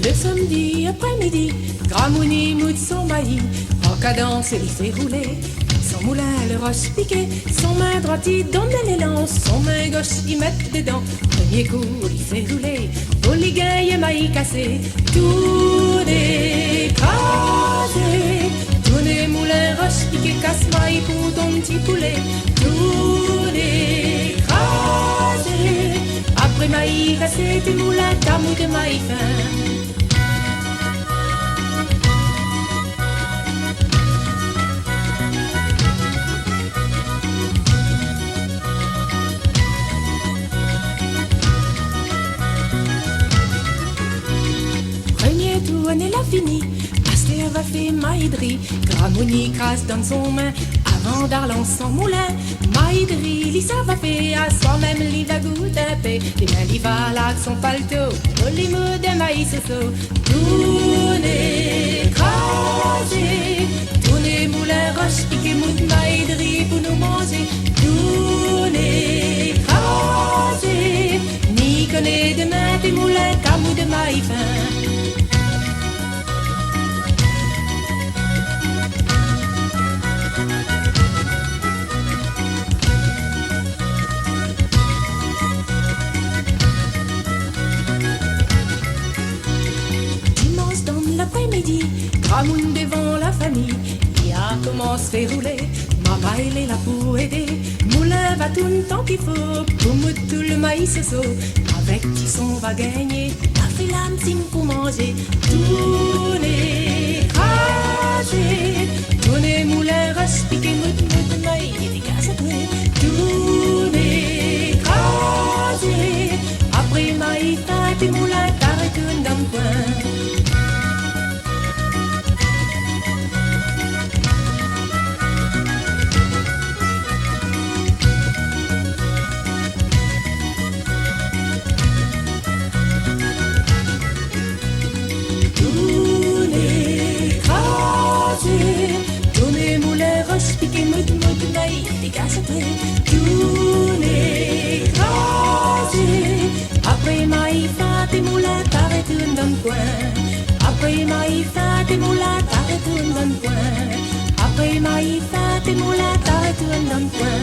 Le samedi après-midi, Gramouni moute son maillis. En cadence, il fait rouler son moulin, le roche piqué. Son main droite, il donne l'élan. Son main gauche, il met dedans. Premier coup, il fait rouler. Polygay et mailles cassé. Tout écrasé. Tournez moulin, roche piqué, casse maille pour ton petit poulet. Tout écrasé. Après maille cassé, tes moulins, ta mou de maille fin. On est là fini, Aster va faire Maïdri, Gramouni crasse dans son main, avant d'Arlan son moulin, Maïdri, li ça va faire, à soi-même li va goûter un peu, les mains li va là son paletot, dans les mots de maïs saut, tournez, crasez, tournez moulin, roche, piquez mout Maïdri pour nous manger, tournez, crasez, ni connaît demain tes moulins, camou de maïs fin. L'après-midi, Gramoun devant la famille, il a commencé à rouler, maman elle est là pour aider, moulin va tout le temps qu'il faut, pour moutre tout le maïs saut, avec qui son va gagner, la fait l'âme signe pour manger, tournez, crasez, tournez moulin, roche, piquez, mout, maïs, des casse à tournez, crasez, après maïs, t'as moulin, t'arrêtes dans le coin. Après maïs, tes moulins, t'arrêtes dans le coin. Après maïs, tes moulins, t'arrêtes dans le coin. Après maïs, tes moulins, t'arrêtes dans le coin.